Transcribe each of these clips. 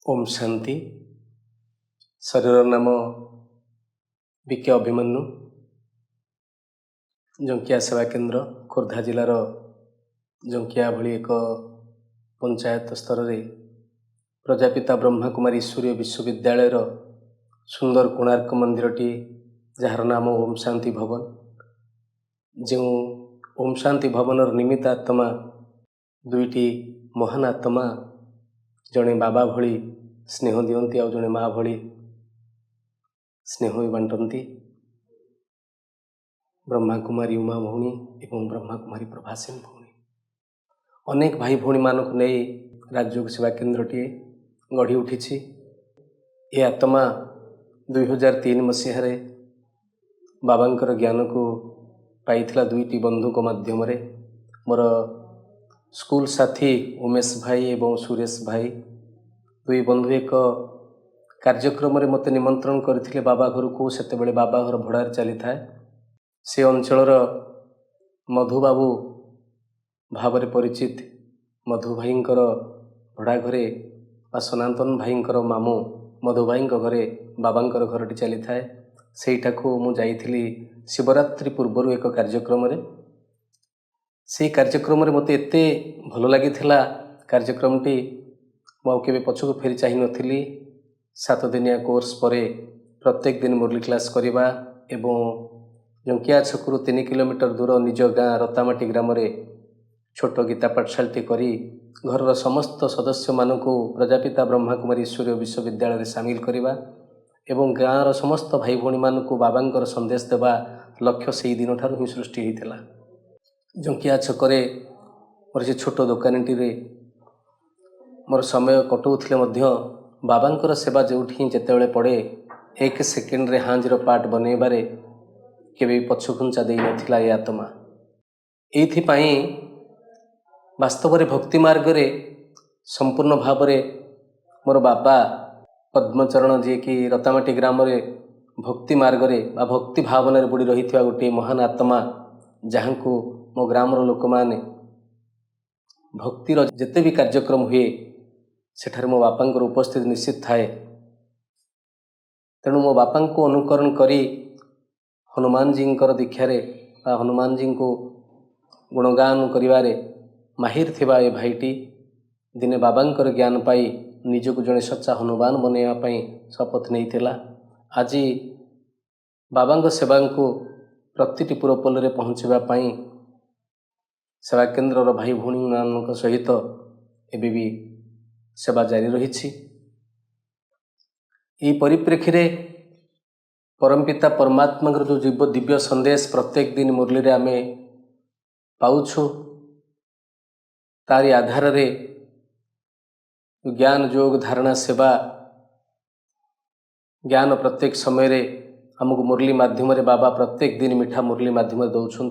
ओम शांति। शरीर नाम विके अभिमन्यु, जंकिया सेवा केन्द्र खोर्धा जिलार जंकिया भली एक पंचायत स्तर रे प्रजापिता ब्रह्माकुमारी ईश्वरीय विश्वविद्यालय सुंदर कोणार्क मंदिरटी जार नाम ओम शांति भवन। जो ओम शांति भवन निमित्त आत्मा दुईटी महान आत्मा, जड़े बाबा भली स्नेह दियंती और जड़े माँ भली स्नेह भी बांटती। ब्रह्माकुमारी उमा भौणी एवं ब्रह्माकुमारी प्रभासिनी भौणी अनेक भाई भौणी मानक नहीं राजयोग सेवा केन्द्रटी गढ़ी उठी। ये आत्मा 2003 मसीह बाबांकर ज्ञान को पाइथिला दुईटी बंधु को माध्यम रे। मोर स्कूल साथी उमेश भाई एवं सुरेश भाई दुई बंधु एक कार्यक्रम रे मते निमंत्रण करथिले बाबा घर को। सेतेबेले बाबा घर भड़ार चली थाए। से अंचलर मधु बाबू भाव परिचित मधु भाईंकर भड़ा घरे बा सनातन भाईंकर मामू मधु भाई घरे बाबांकर घरटी चली थाए। सेठाकू मु जाइथिली शिवरात्रि पूर्वर एक कार्यक्रम रे। से कार्यक्रम रे मते एते भल लागिथिला कार्यक्रमटी मु केबे पछको फेरी चाहि नथिली। 7 दिनिया कोर्स परे प्रत्येक दिन मुरली क्लास करिबा एवं जंकिया छकरू 3 किलोमीटर दूर निज गाँ रतामाटी ग्राम रे छोट गीता पाठशालाटी करी घरर समस्त सदस्य मानकू प्रजापिता ब्रह्माकुमारी ईश्वरीय विश्वविद्यालय सामिल करिबा एवं गाँर समस्त भाई भौणी मानकू बाबांकर संदेश देवा लक्ष्य से दिन ठारू ही सृष्टि होता। जंकिया छकरे मोर से छोट दुकानटी रे मोर समय कटौले मध्य बाबांकर सेवा जोठी जेतेबेले पड़े 1 सेकेंड रे हांजर पार्ट बनैबारे केबे पछखुंचा देई नथिला। ये आत्मा एइथिपाई वास्तव रे भक्ति मार्ग रे संपूर्ण भाव रे मोर बाबा पद्मचरण जी की रतामाटी ग्राम रे भक्ति मार्ग रे बा भक्ति भावना रे बुड़ी रहिथिबा गोटे महान आत्मा, जहाँ को मो ग्रामर लोक माने भक्तिर जेते भी कार्यक्रम हुए सेठारे मो बापांकर उपस्थिति निश्चित थाए। तेणु मो बापा को अनुकरण करी हनुमान जी दीक्षारे हनुमान जी को गुणगान करिवारे माहिर थिबा ए भाईटी दिने बाबांकर ज्ञान पाई निजको जड़े सच्चा हनुमान बनैया शपथ नहीं थिला। आज बाबांग सेवा को प्रतिटी पुरपल रे पहुँचवा पाई सेवा केन्द्र भाई भौणी मान सहित एबे भी सेवा जारी रही। परिप्रेक्षी रे परमपिता परमात्मा जो जीव दिव्य संदेश प्रत्येक दिन मुरली रे आमे पाउछु, तारी आधार रे ज्ञान योग धारणा सेवा ज्ञान प्रत्येक समय रे हमको मुरली माध्यम रे बाबा प्रत्येक दिन मिठा मुरली माध्यम दौरान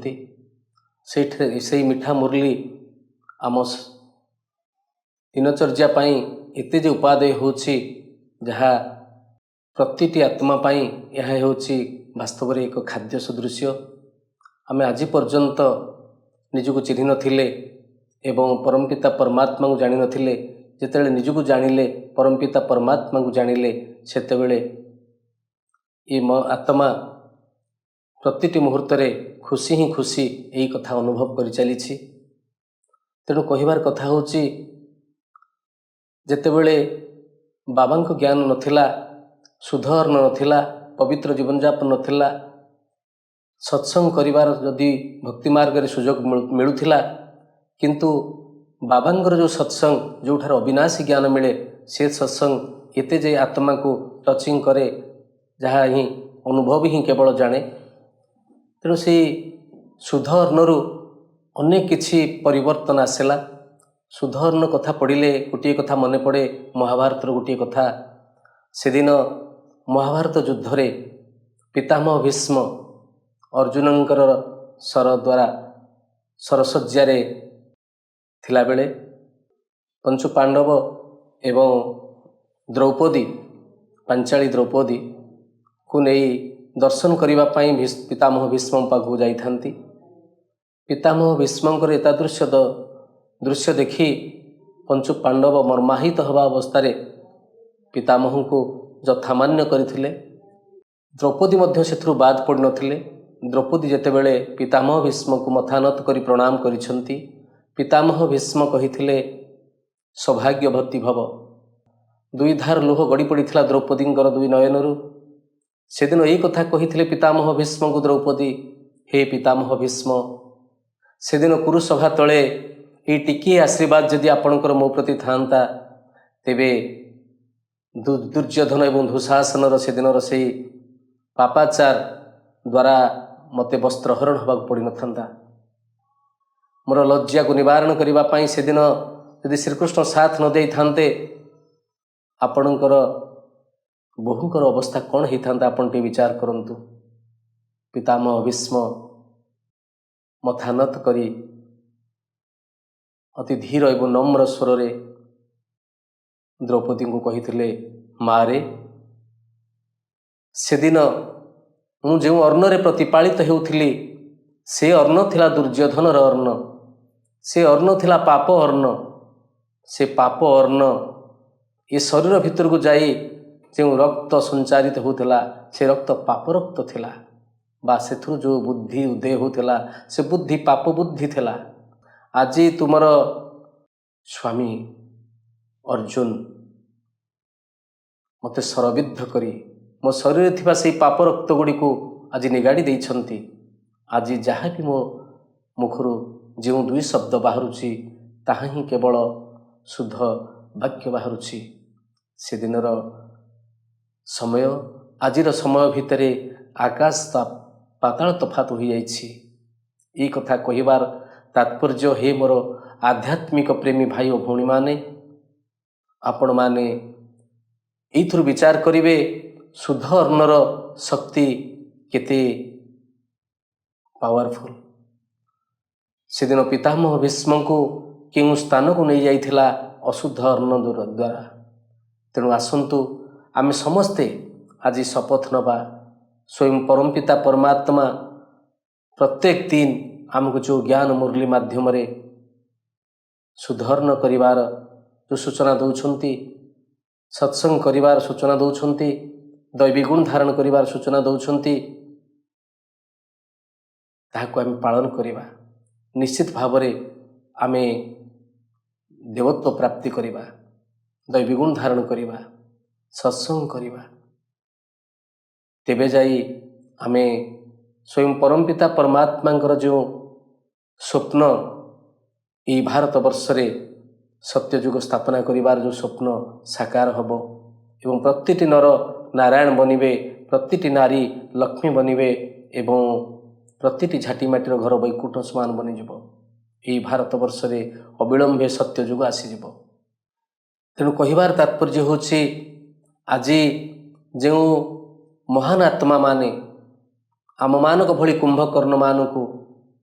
से मिठा मुरली आम दिनचर्या पाई एते जे उपादेय होछि, जहाँ प्रतिटी आत्मा पाई यह होछि वास्तव रे एक खाद्य सदृश्य। आमे आज पर्यंत निजको चिन्हि नथिले एवं परमपिता परमात्मा को जानि नथिले। जेतेबेले निजको जानिले परमपिता परमात्मा को जानिले सेतेबेले ये आत्मा प्रतिटी मुहूर्त रे खुशी ही खुशी यही कथा अनुभव कर चली। तेणु कहिबार कथा होछि जेतेबेले बाबांको ज्ञान नथिला, सुधर नथिला, पवित्र जीवन जापन नथिला, सत्संग करिवार जदि भक्ति मार्ग रे सुजोग मिलुथिला, किंतु बाबांकर जो सत्संग जोठार अविनाशी ज्ञान मिले से सत्संग एते जे आत्मा को टचिंग करे जहाँ ही अनुभव ही केवल जाने। तेणु से सुधर्णरू अनेक किछि परिवर्तन आसला। सुधर्ण कथा पढ़िले गोटे कथा मन पड़े महाभारत गोटे कथा। से दिन महाभारत युद्ध रे पितामह भीष्म अर्जुनंकर सर द्वारा सरसज्जारे थिला बेले पंचु पांडव एवं द्रौपदी पांचाली द्रौपदी को नहीं दर्शन करिबा पाई पितामह भीष्म पाखु जाइथांती। पितामह भीष्मंकर एतादृश्य दृश्य देखी पंचु पांडव मर्माहित हवा अवस्था ପିତାମହଙ୍କୁ ଯଥାମାନ୍ୟ କରିଥିଲେ। ଦ୍ରୌପଦୀ ମଧ୍ୟ ସେଥିରୁ ବାଦ ପଡ଼ିନଥିଲେ। ଦ୍ରୌପଦୀ ଯେତେବେଳେ ପିତାମହ ଭୀଷ୍ମକୁ ମଥାନତ କରି ପ୍ରଣାମ କରିଛନ୍ତି, ପିତାମହ ଭୀଷ୍ମ କହିଥିଲେ ସୌଭାଗ୍ୟବତୀ ଭବ। ଦୁଇ ଧାର ଲୁହ ଗଡ଼ି ପଡ଼ିଥିଲା ଦ୍ରୌପଦୀଙ୍କର ଦୁଇ ନୟନରୁ। ସେଦିନ ଏଇ କଥା କହିଥିଲେ ପିତାମହ ଭୀଷ୍ମଙ୍କୁ ଦ୍ରୌପଦୀ, ହେ ପିତାମହ ଭୀଷ୍ମ, ସେଦିନ କୁରୁସଭା ତଳେ ଏଇ ଟିକିଏ ଆଶୀର୍ବାଦ ଯଦି ଆପଣଙ୍କର ମୋ ପ୍ରତି ଥାଆନ୍ତା, ତେବେ ଦୁର୍ଯ୍ୟୋଧନ ଏବଂ ଦୁଃଶାସନର ସେଦିନର ସେଇ ପାପାଚାର ଦ୍ୱାରା ମୋତେ ବସ୍ତ୍ରହରଣ ହେବାକୁ ପଡ଼ିନଥାନ୍ତା। ମୋର ଲଜ୍ଜାକୁ ନିବାରଣ କରିବା ପାଇଁ ସେଦିନ ଯଦି ଶ୍ରୀକୃଷ୍ଣ ସାଥ ନ ଦେଇଥାନ୍ତେ, ଆପଣଙ୍କର ବୋହୂଙ୍କର ଅବସ୍ଥା କ'ଣ ହେଇଥାନ୍ତା ଆପଣ ଟିକେ ବିଚାର କରନ୍ତୁ। ପିତାମହ ଭୀଷ୍ମ ମଥାନତ କରି ଅତି ଧୀର ଏବଂ ନମ୍ର ସ୍ୱରରେ ଦ୍ରୌପଦୀଙ୍କୁ କହିଥିଲେ, ମାରେ, ସେଦିନ ମୁଁ ଯେଉଁ ଅର୍ଣ୍ଣରେ ପ୍ରତିପାଳିତ ହେଉଥିଲି, ସେ ଅର୍ଣ୍ଣ ଥିଲା ଦୁର୍ଯ୍ୟୋଧନର ଅର୍ଣ୍ଣ। ସେ ଅର୍ଣ୍ଣ ଥିଲା ପାପ ଅର୍ଣ୍ଣ। ସେ ପାପ ଅର୍ଣ୍ଣ ଏ ଶରୀର ଭିତରକୁ ଯାଇ ଯେଉଁ ରକ୍ତ ସଞ୍ଚାରିତ ହେଉଥିଲା, ସେ ରକ୍ତ ପାପ ରକ୍ତ ଥିଲା, ବା ସେଥିରୁ ଯେଉଁ ବୁଦ୍ଧି ଉଦୟ ହେଉଥିଲା, ସେ ବୁଦ୍ଧି ପାପ ବୁଦ୍ଧି ଥିଲା। ଆଜି ତୁମର ସ୍ୱାମୀ ଅର୍ଜୁନ ମୋତେ ଶରବିଦ୍ଧ କରି ମୋ ଶରୀରରେ ଥିବା ସେହି ପାପ ରକ୍ତ ଗୁଡ଼ିକୁ ଆଜି ନିଗାଡ଼ି ଦେଇଛନ୍ତି। ଆଜି ଯାହା ବି ମୋ ମୁଖରୁ ଯେଉଁ ଦୁଇ ଶବ୍ଦ ବାହାରୁଛି, ତାହା ହିଁ କେବଳ ଶୁଦ୍ଧ ବାକ୍ୟ ବାହାରୁଛି। ସେଦିନର ସମୟ ଆଜିର ସମୟ ଭିତରେ ଆକାଶ ପାତାଳ ତଫାତ ହୋଇଯାଇଛି। ଏଇ କଥା କହିବାର ତାତ୍ପର୍ଯ୍ୟ, ହେ ମୋର ଆଧ୍ୟାତ୍ମିକ ପ୍ରେମୀ ଭାଇ ଓ ଭଉଣୀମାନେ, ଆପଣମାନେ ଏଇଥିରୁ ବିଚାର କରିବେ ଶୁଦ୍ଧ ଅର୍ଣ୍ଣର ଶକ୍ତି କେତେ ପାୱାରଫୁଲ୍। ସେଦିନ ପିତାମହ ଭୀଷ୍ମଙ୍କୁ କେଉଁ ସ୍ଥାନକୁ ନେଇଯାଇଥିଲା ଅଶୁଦ୍ଧ ଅର୍ଣ୍ଣ ଦ୍ୱାରା। ତେଣୁ ଆସନ୍ତୁ ଆମେ ସମସ୍ତେ ଆଜି ଶପଥ ନେବା, ସ୍ୱୟଂ ପରମପିତା ପରମାତ୍ମା ପ୍ରତ୍ୟେକ ଦିନ ଆମକୁ ଯେଉଁ ଜ୍ଞାନ ମୁରଲି ମାଧ୍ୟମରେ ଶୁଦ୍ଧର୍ଣ୍ଣ କରିବାର ଯେଉଁ ସୂଚନା ଦେଉଛନ୍ତି, ସତ୍ସଙ୍ଗ କରିବାର ସୂଚନା ଦେଉଛନ୍ତି, ଦୈବୀ ଗୁଣ ଧାରଣ କରିବାର ସୂଚନା ଦେଉଛନ୍ତି, ତାହାକୁ ଆମେ ପାଳନ କରିବା। ନିଶ୍ଚିତ ଭାବରେ ଆମେ ଦେବତ୍ୱ ପ୍ରାପ୍ତି କରିବା, ଦୈବୀ ଗୁଣ ଧାରଣ କରିବା, ସତ୍ସଙ୍ଗ କରିବା। ତେବେ ଯାଇ ଆମେ ସ୍ୱୟଂ ପରମପିତା ପରମାତ୍ମାଙ୍କର ଯେଉଁ ସ୍ୱପ୍ନ ଏହି ଭାରତ ବର୍ଷରେ ସତ୍ୟଯୁଗ ସ୍ଥାପନା କରିବାର ଯେଉଁ ସ୍ୱପ୍ନ ସାକାର ହେବ ଏବଂ ପ୍ରତିଟି ନର ନାରାୟଣ ବନିବେ, ପ୍ରତିଟି ନାରୀ ଲକ୍ଷ୍ମୀ ବନିବେ ଏବଂ ପ୍ରତିଟି ଝାଟିମାଟିର ଘର ବୈକୁଣ୍ଠ ସମାନ ବନିଯିବ। ଏହି ଭାରତ ବର୍ଷରେ ଅବିଳମ୍ବେ ସତ୍ୟଯୁଗ ଆସିଯିବ। ତେଣୁ କହିବାର ତାତ୍ପର୍ଯ୍ୟ ହେଉଛି, ଆଜି ଯେଉଁ ମହାନ ଆତ୍ମାମାନେ ଆମମାନଙ୍କ ଭଳି କୁମ୍ଭକର୍ଣ୍ଣମାନଙ୍କୁ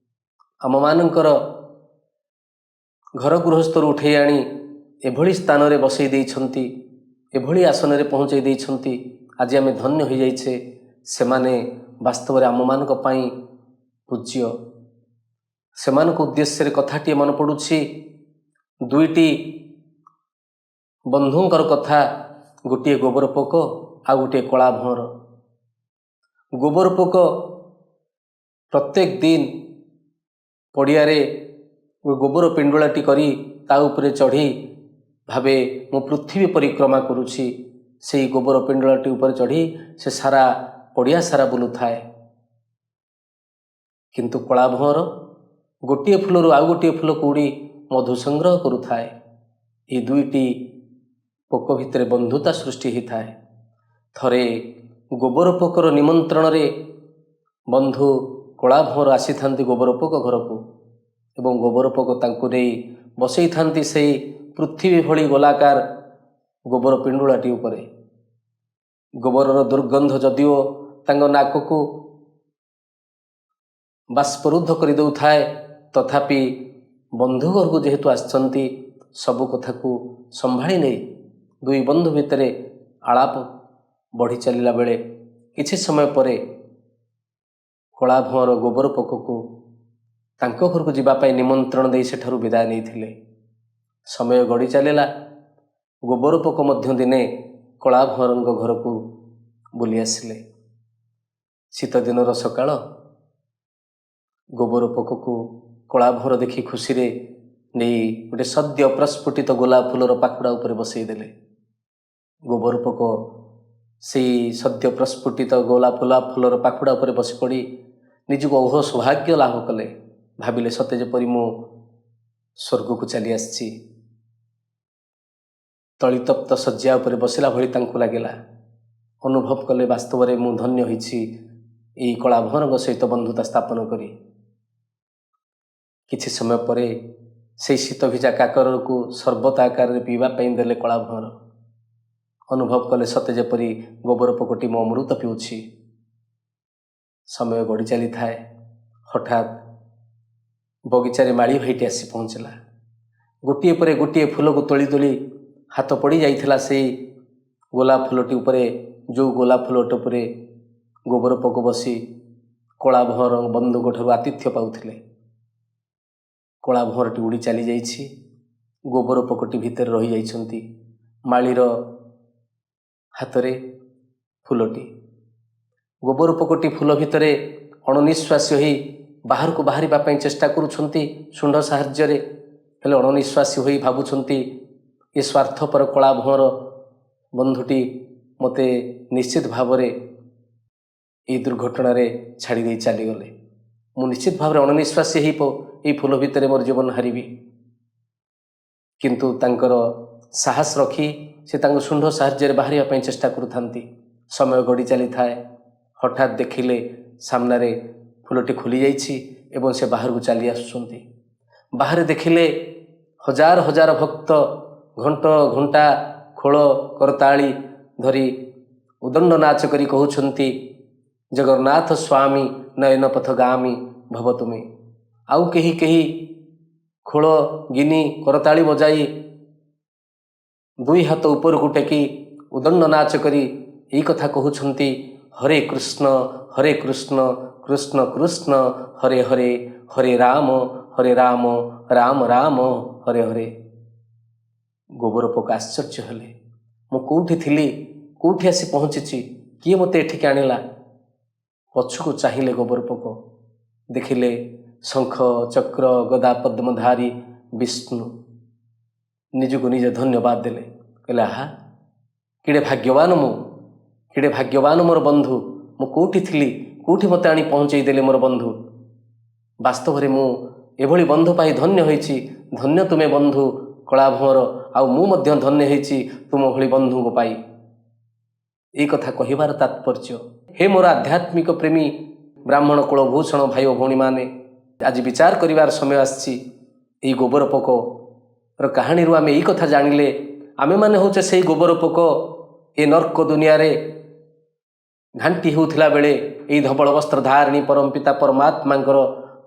ଆମମାନଙ୍କର ଘର ଗୃହସ୍ଥରୁ ଉଠେଇ ଆଣି ଏଭଳି ସ୍ଥାନରେ ବସେଇ ଦେଇଛନ୍ତି, ଏଭଳି ଆସନରେ ପହଞ୍ଚାଇ ଦେଇଛନ୍ତି, ଆଜି ଆମେ ଧନ୍ୟ ହୋଇଯାଇଛେ। ସେମାନେ ବାସ୍ତବରେ ଆମମାନଙ୍କ ପାଇଁ ପୂଜ୍ୟ। ସେମାନଙ୍କ ଉଦ୍ଦେଶ୍ୟରେ କଥାଟିଏ ମନେ ପଡ଼ୁଛି, ଦୁଇଟି ବନ୍ଧୁଙ୍କର କଥା, ଗୋଟିଏ ଗୋବର ପୋକ ଆଉ ଗୋଟିଏ କଳା ଭଅଁର। ଗୋବର ପୋକ ପ୍ରତ୍ୟେକ ଦିନ ପଡ଼ିଆରେ ଗୋବର ପିଣ୍ଡୁଳାଟି କରି ତା ଉପରେ ଚଢ଼ି ଭାବେ ମୁଁ ପୃଥିବୀ ପରିକ୍ରମା କରୁଛି। ସେହି ଗୋବର ପିଣ୍ଡୁଳାଟି ଉପରେ ଚଢ଼ି ସେ ସାରା ପଡ଼ିଆ ସାରା ବୁଲୁଥାଏ। କିନ୍ତୁ କଳା ଭଅଁର ଗୋଟିଏ ଫୁଲରୁ ଆଉ ଗୋଟିଏ ଫୁଲକୁ ଉଡ଼ି ମଧୁ ସଂଗ୍ରହ କରୁଥାଏ। ଏହି ଦୁଇଟି ପୋକ ଭିତରେ ବନ୍ଧୁତା ସୃଷ୍ଟି ହୋଇଥାଏ। ଥରେ ଗୋବର ପୋକର ନିମନ୍ତ୍ରଣରେ ବନ୍ଧୁ କଳା ଭଅଁର ଆସିଥାନ୍ତି ଗୋବର ପୋକ ଘରକୁ ଏବଂ ଗୋବର ପୋକ ତାଙ୍କୁ ନେଇ ବସେଇଥାନ୍ତି ସେହି ପୃଥିବୀ ଭଳି ଗୋଲାକାର ଗୋବର ପିଣ୍ଡୁଳାଟି ଉପରେ। ଗୋବରର ଦୁର୍ଗନ୍ଧ ଯଦିଓ ତାଙ୍କ ନାକକୁ ବାଷ୍ପରୁଦ୍ଧ କରିଦେଉଥାଏ, ତଥାପି ବନ୍ଧୁ ଘରକୁ ଯେହେତୁ ଆସିଛନ୍ତି, ସବୁ କଥାକୁ ସମ୍ଭାଳି ନେଇ ଦୁଇ ବନ୍ଧୁ ଭିତରେ ଆଳାପ ବଢ଼ି ଚାଲିଲା ବେଳେ କିଛି ସମୟ ପରେ କଳା ଭଅଁର ଗୋବର ପୋକକୁ ତାଙ୍କ ଘରକୁ ଯିବା ପାଇଁ ନିମନ୍ତ୍ରଣ ଦେଇ ସେଠାରୁ ବିଦାୟ ନେଇଥିଲେ। ସମୟ ଗଡ଼ି ଚାଲିଲା। ଗୋବର ପୋକ ମଧ୍ୟ ଦିନେ କଳାଭଅଁରଙ୍କ ଘରକୁ ବୁଲି ଆସିଲେ। ଶୀତ ଦିନର ସକାଳ, ଗୋବର ପୋକକୁ କଳାଭଅଁର ଦେଖି ଖୁସିରେ ନେଇ ଗୋଟେ ସଦ୍ୟ ପ୍ରସ୍ଫୁଟିତ ଗୋଲାପ ଫୁଲର ପାଖୁଡ଼ା ଉପରେ ବସେଇ ଦେଲେ। ଗୋବର ପୋକ ସେଇ ସଦ୍ୟ ପ୍ରସ୍ଫୁଟିତ ଗୋଲାପ ଫୁଲର ପାଖୁଡ଼ା ଉପରେ ବସି ପଡ଼ି ନିଜକୁ ଅହ ସୌଭାଗ୍ୟ ଲାଭ କଲେ। ଭାବିଲେ ସତେ ଯେପରି ମୁଁ ସ୍ୱର୍ଗକୁ ଚାଲି ଆସିଛି। ତଳିତପ୍ତ ଶଯ୍ୟା ଉପରେ ବସିଲା ଭଳି ତାଙ୍କୁ ଲାଗିଲା। ଅନୁଭବ କଲେ ବାସ୍ତବରେ ମୁଁ ଧନ୍ୟ ହୋଇଛି ଏହି କଳାଭଅଁରଙ୍କ ସହିତ ବନ୍ଧୁତା ସ୍ଥାପନ କରି। କିଛି ସମୟ ପରେ ସେହି ଶୀତ ଭିଜା କାକରକୁ ସର୍ବତ ଆକାରରେ ପିଇବା ପାଇଁ ଦେଲେ କଳାଭଅଁର। ଅନୁଭବ କଲେ ସତେ ଯେପରି ଗୋବର ପୋକଟି ମୋ ଅମୃତ ପିଉଛି। ସମୟ ଗଡ଼ି ଚାଲିଥାଏ। ହଠାତ୍ ବଗିଚାରେ ମାଳି ଭାଇଟି ଆସି ପହଞ୍ଚିଲା। ଗୋଟିଏ ପରେ ଗୋଟିଏ ଫୁଲକୁ ତୋଳି ତୋଳି ହାତ ପଡ଼ି ଯାଇଥିଲା ସେଇ ଗୋଲାପ ଫୁଲଟି ଉପରେ, ଯେଉଁ ଗୋଲାପ ଫୁଲଟି ଉପରେ ଗୋବର ପୋକ ବସି କଳାଭଅଁର ବନ୍ଧୁଙ୍କ ଠାରୁ ଆତିଥ୍ୟ ପାଉଥିଲେ। କଳାଭଅଁରଟି ଉଡ଼ି ଚାଲିଯାଇଛି। ଗୋବର ପୋକଟି ଭିତରେ ରହିଯାଇଛନ୍ତି ମାଳିର ହାତରେ ଫୁଲଟି। ଗୋବର ପୋକଟି ଫୁଲ ଭିତରେ ଅଣନିଶ୍ୱାସୀ ହୋଇ ବାହାରକୁ ବାହାରିବା ପାଇଁ ଚେଷ୍ଟା କରୁଛନ୍ତି ଶୁଣ୍ଢ ସାହାଯ୍ୟରେ। ହେଲେ ଅଣନିଶ୍ୱାସୀ ହୋଇ ଭାବୁଛନ୍ତି ଏ ସ୍ୱାର୍ଥପର କଳାଭଅଁର ବନ୍ଧୁଟି ମୋତେ ନିଶ୍ଚିତ ଭାବରେ ଏହି ଦୁର୍ଘଟଣାରେ ଛାଡ଼ି ଦେଇ ଚାଲିଗଲେ। ମୁଁ ନିଶ୍ଚିତ ଭାବରେ ଅଣନିଶ୍ୱାସୀ ହୋଇ ଏହି ଫୁଲ ଭିତରେ ମୋର ଜୀବନ ହାରିବି। କିନ୍ତୁ ତାଙ୍କର ସାହସ ରଖି ସେ ତାଙ୍କ ଶୁଣ୍ଢ ସାହାଯ୍ୟରେ ବାହାରିବା ପାଇଁ ଚେଷ୍ଟା କରୁଥାନ୍ତି। ସମୟ ଗଡ଼ି ଚାଲିଥାଏ। ହଠାତ୍ ଦେଖିଲେ ସାମ୍ନାରେ ଫୁଲଟି ଖୋଲି ଯାଇଛି ଏବଂ ସେ ବାହାରକୁ ଚାଲି ଆସୁଛନ୍ତି। ବାହାରେ ଦେଖିଲେ ହଜାର ହଜାର ଭକ୍ତ ଘଣ୍ଟ ଘଣ୍ଟା ଖୋଳ କରତାଳି ଧରି ଉଦଣ୍ଡ ନାଚ କରି କହୁଛନ୍ତି, ଜଗନ୍ନାଥ ସ୍ୱାମୀ ନୟନ ପଥଗାମୀ ଭବ ତୁମେ। ଆଉ କେହି କେହି ଖୋଳ ଗିନି କରତାଳି ବଜାଇ ଦୁଇ ହାତ ଉପରକୁ ଟେକି ଉଦଣ୍ଡ ନାଚ କରି ଏଇ କଥା କହୁଛନ୍ତି, ହରେ କୃଷ୍ଣ କୃଷ୍ଣ କୃଷ୍ଣ ହରେ ହରେ, ହରେ ରାମ ରାମ ରାମ ହରେ ହରେ। ଗୋବର ପୋକ ଆଶ୍ଚର୍ଯ୍ୟ ହେଲେ। ମୁଁ କେଉଁଠି ଥିଲି, କେଉଁଠି ଆସି ପହଞ୍ଚିଛି, କିଏ ମୋତେ ଏଠିକି ଆଣିଲା? ପଛକୁ ଚାହିଁଲେ ଗୋବର ପୋକ। ଦେଖିଲେ ଶଙ୍ଖ ଚକ୍ର ଗଦା ପଦ୍ମଧାରୀ ବିଷ୍ଣୁ। ନିଜକୁ ନିଜେ ଧନ୍ୟବାଦ ଦେଲେ। କହିଲେ, ଆହା କେଡ଼େ ଭାଗ୍ୟବାନ ମୁଁ, କେଡ଼େ ଭାଗ୍ୟବାନ ମୋର ବନ୍ଧୁ। ମୁଁ କେଉଁଠି ଥିଲି, କେଉଁଠି ମୋତେ ଆଣି ପହଞ୍ଚେଇ ଦେଲେ ମୋର ବନ୍ଧୁ। ବାସ୍ତବରେ ମୁଁ ଏଭଳି ବନ୍ଧୁ ପାଇ ଧନ୍ୟ ହୋଇଛି। ଧନ୍ୟ ତୁମେ ବନ୍ଧୁ କଳାଭଅଁର, ଆଉ ମୁଁ ମଧ୍ୟ ଧନ୍ୟ ହୋଇଛି ତୁମ ଭଳି ବନ୍ଧୁଙ୍କୁ ପାଇ। ଏଇ କଥା କହିବାର ତାତ୍ପର୍ଯ୍ୟ, ହେ ମୋର ଆଧ୍ୟାତ୍ମିକ ପ୍ରେମୀ ବ୍ରାହ୍ମଣ କୁଳଭୂଷଣ ଭାଇ ଓ ଭଉଣୀମାନେ, ଆଜି ବିଚାର କରିବାର ସମୟ ଆସିଛି। ଏଇ ଗୋବର ପୋକର କାହାଣୀରୁ ଆମେ ଏଇ କଥା ଜାଣିଲେ, ଆମେମାନେ ହେଉଛେ ସେଇ ଗୋବର ପୋକ। ଏ ନର୍କ ଦୁନିଆରେ ଘାଣ୍ଟି ହେଉଥିଲା ବେଳେ ଏଇ ଧବଳ ବସ୍ତ୍ର ଧାରିଣୀ ପରମପିତା ପରମାତ୍ମାଙ୍କର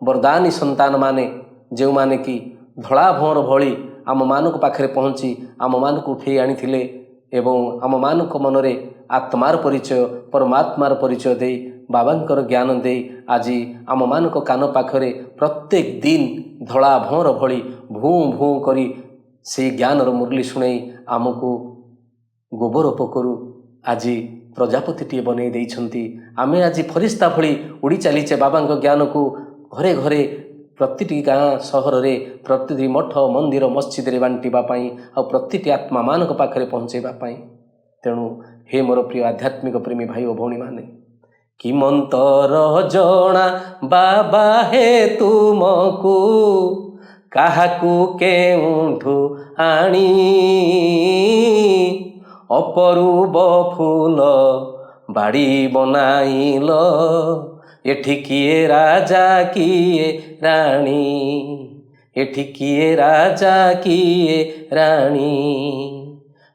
ବରଦାନୀ ସନ୍ତାନମାନେ, ଯେଉଁମାନେ କି ଧଳାଭଅଁର ଭଳି ଆମମାନଙ୍କ ପାଖରେ ପହଞ୍ଚି ଆମମାନଙ୍କୁ ଉଠେଇ ଆଣିଥିଲେ ଏବଂ ଆମମାନଙ୍କ ମନରେ ଆତ୍ମାର ପରିଚୟ, ପରମାତ୍ମାର ପରିଚୟ ଦେଇ, ବାବାଙ୍କର ଜ୍ଞାନ ଦେଇ ଆଜି ଆମମାନଙ୍କ କାନ ପାଖରେ ପ୍ରତ୍ୟେକ ଦିନ ଧଳାଭଅଁର ଭଳି ଭୁଁ ଭୁଁ କରି ସେଇ ଜ୍ଞାନର ମୁରଲି ଶୁଣେଇ ଆମକୁ ଗୋବର ପୋକରୁ ଆଜି ପ୍ରଜାପତିଟିଏ ବନେଇ ଦେଇଛନ୍ତି। ଆମେ ଆଜି ଫରିସ୍ତା ଭଳି ଉଡ଼ି ଚାଲିଛେ ବାବାଙ୍କ ଜ୍ଞାନକୁ ଘରେ ଘରେ, ପ୍ରତିଟି ଗାଁ ସହରରେ, ପ୍ରତିଟି ମଠ ମନ୍ଦିର ମସଜିଦରେ ବାଣ୍ଟିବା ପାଇଁ, ଆଉ ପ୍ରତିଟି ଆତ୍ମାମାନଙ୍କ ପାଖରେ ପହଞ୍ଚାଇବା ପାଇଁ। ତେଣୁ ହେ ମୋର ପ୍ରିୟ ଆଧ୍ୟାତ୍ମିକ ପ୍ରେମୀ ଭାଇ ଓ ଭଉଣୀମାନେ, କି ମନ୍ତର ଜଣା ବାବା ହେ ତୁମକୁ, କାହାକୁ କେଉଁଠୁ ଆଣି ଅପରୂପ ଫୁଲ ବାଡ଼ି ବନାଇଲ, ଏଠି କିଏ ରାଜା କିଏ ରାଣୀ, ଏଠି କିଏ ରାଜା କିଏ ରାଣୀ।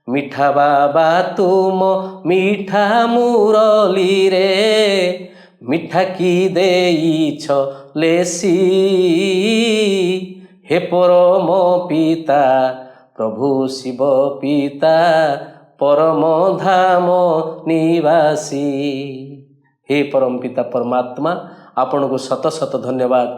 ମିଠା ବାବା ତୁମ ମିଠା ମୁରଲିରେ, ମିଠା କି ଦେଇଛ ଲେସି, ହେ ପରମ ପିତା ପ୍ରଭୁ ଶିବ ପିତା ପରମ ଧାମ ନିବାସୀ। ହେ ପରମ ପିତା ପରମାତ୍ମା, ଆପଣଙ୍କୁ ଶତ ଶତ ଧନ୍ୟବାଦ।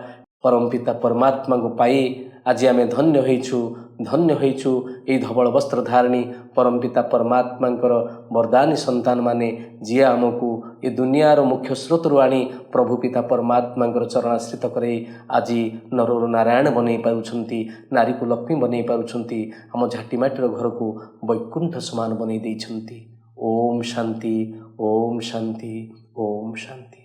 ପରମ ପିତା ପରମାତ୍ମାଙ୍କୁ ପାଇ ଆଜି ଆମେ ଧନ୍ୟ ହୋଇଛୁ, ଧନ୍ୟ ହୋଇଛୁ ଏହି ଧବଳ ବସ୍ତ୍ରଧାରିଣୀ ପରମ ପିତା ପରମାତ୍ମାଙ୍କର ବରଦାନୀ ସନ୍ତାନମାନେ, ଯିଏ ଆମକୁ ଏ ଦୁନିଆର ମୁଖ୍ୟ ସ୍ରୋତରୁ ଆଣି ପ୍ରଭୁ ପିତା ପରମାତ୍ମାଙ୍କର ଚରଣାଶ୍ରିତ କରାଇ ଆଜି ନରରୁ ନାରାୟଣ ବନେଇ ପାରୁଛନ୍ତି, ନାରୀକୁ ଲକ୍ଷ୍ମୀ ବନେଇ ପାରୁଛନ୍ତି, ଆମ ଝାଟି ମାଟିର ଘରକୁ ବୈକୁଣ୍ଠ ସମାନ ବନେଇ ଦେଇଛନ୍ତି। ଓମ୍ ଶାନ୍ତି, ଓମ୍ ଶାନ୍ତି, ଓମ୍ ଶାନ୍ତି।